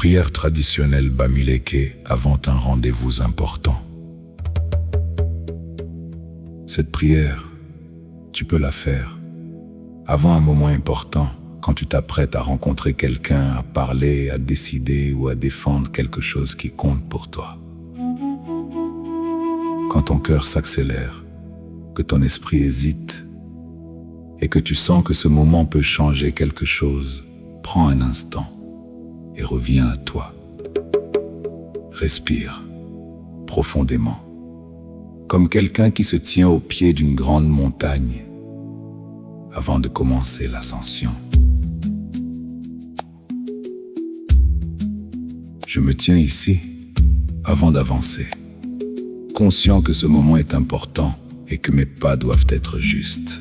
prière traditionnelle Bamileke avant un rendez-vous important. Cette prière, tu peux la faire avant un moment important, quand tu t'apprêtes à rencontrer quelqu'un, à parler, à décider ou à défendre quelque chose qui compte pour toi. Quand ton cœur s'accélère, que ton esprit hésite et que tu sens que ce moment peut changer quelque chose, prends un instant et reviens à toi. Respire profondément, comme quelqu'un qui se tient au pied d'une grande montagne avant de commencer l'ascension. Je me tiens ici avant d'avancer, conscient que ce moment est important et que mes pas doivent être justes.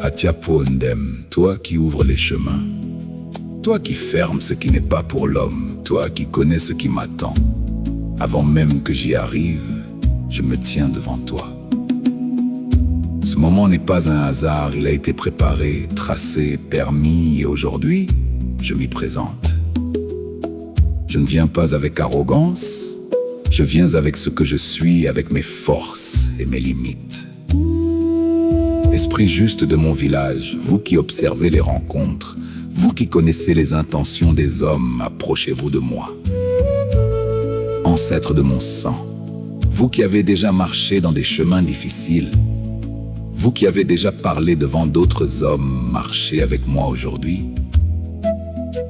Atiapo Ndem, toi qui ouvres les chemins, toi qui fermes ce qui n'est pas pour l'homme, toi qui connais ce qui m'attend. Avant même que j'y arrive, je me tiens devant toi. Ce moment n'est pas un hasard, il a été préparé, tracé, permis, et aujourd'hui, je m'y présente. Je ne viens pas avec arrogance, je viens avec ce que je suis, avec mes forces et mes limites. Esprit juste de mon village, vous qui observez les rencontres, vous qui connaissez les intentions des hommes, approchez-vous de moi. Ancêtre de mon sang, vous qui avez déjà marché dans des chemins difficiles, vous qui avez déjà parlé devant d'autres hommes, marchez avec moi aujourd'hui.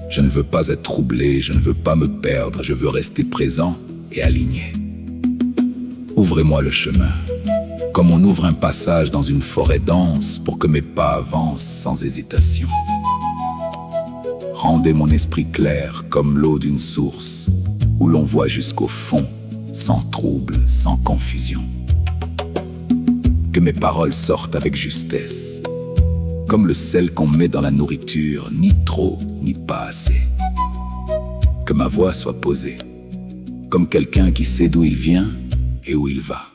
Je ne veux pas être troublé, je ne veux pas me perdre, je veux rester présent et aligné. Ouvrez-moi le chemin, comme on ouvre un passage dans une forêt dense pour que mes pas avancent sans hésitation. Rendez mon esprit clair comme l'eau d'une source, où l'on voit jusqu'au fond, sans trouble, sans confusion. Que mes paroles sortent avec justesse, comme le sel qu'on met dans la nourriture, ni trop, ni pas assez. Que ma voix soit posée, comme quelqu'un qui sait d'où il vient et où il va.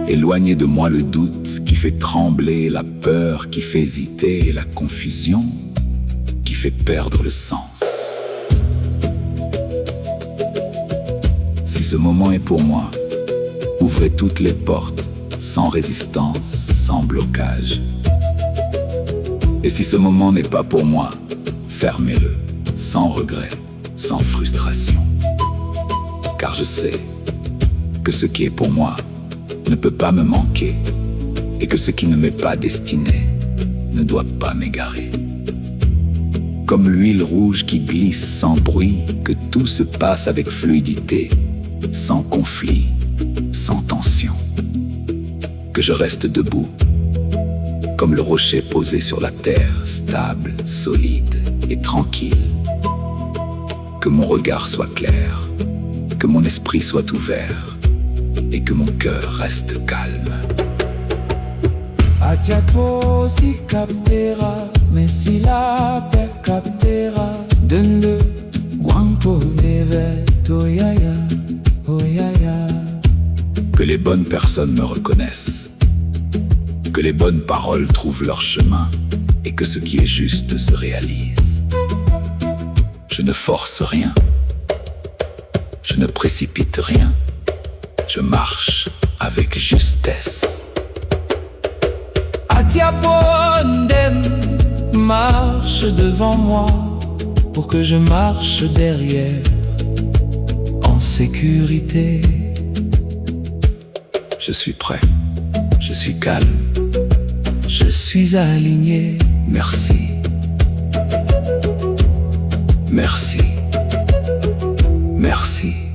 Éloignez de moi le doute qui fait trembler, la peur qui fait hésiter et la confusion qui fait perdre le sens. Si ce moment est pour moi, ouvrez toutes les portes, sans résistance, sans blocage. Et si ce moment n'est pas pour moi, fermez-le, sans regret, sans frustration. Car je sais que ce qui est pour moi ne peut pas me manquer, et que ce qui ne m'est pas destiné ne doit pas m'égarer. Comme l'huile rouge qui glisse sans bruit, que tout se passe avec fluidité, sans conflit, sans tension. Que je reste debout, comme le rocher posé sur la terre, stable, solide et tranquille. Que mon regard soit clair, que mon esprit soit ouvert et que mon cœur reste calme. Atiapo si captera, mais si la paix captera, dende guampo neve toyaya, oyaya. Que les bonnes personnes me reconnaissent, que les bonnes paroles trouvent leur chemin et que ce qui est juste se réalise. Je ne force rien, je ne précipite rien, je marche avec justesse. Atiapo Ndem, marche devant moi pour que je marche derrière en sécurité. Je suis prêt, je suis calme, je suis aligné. merci. Merci. Merci.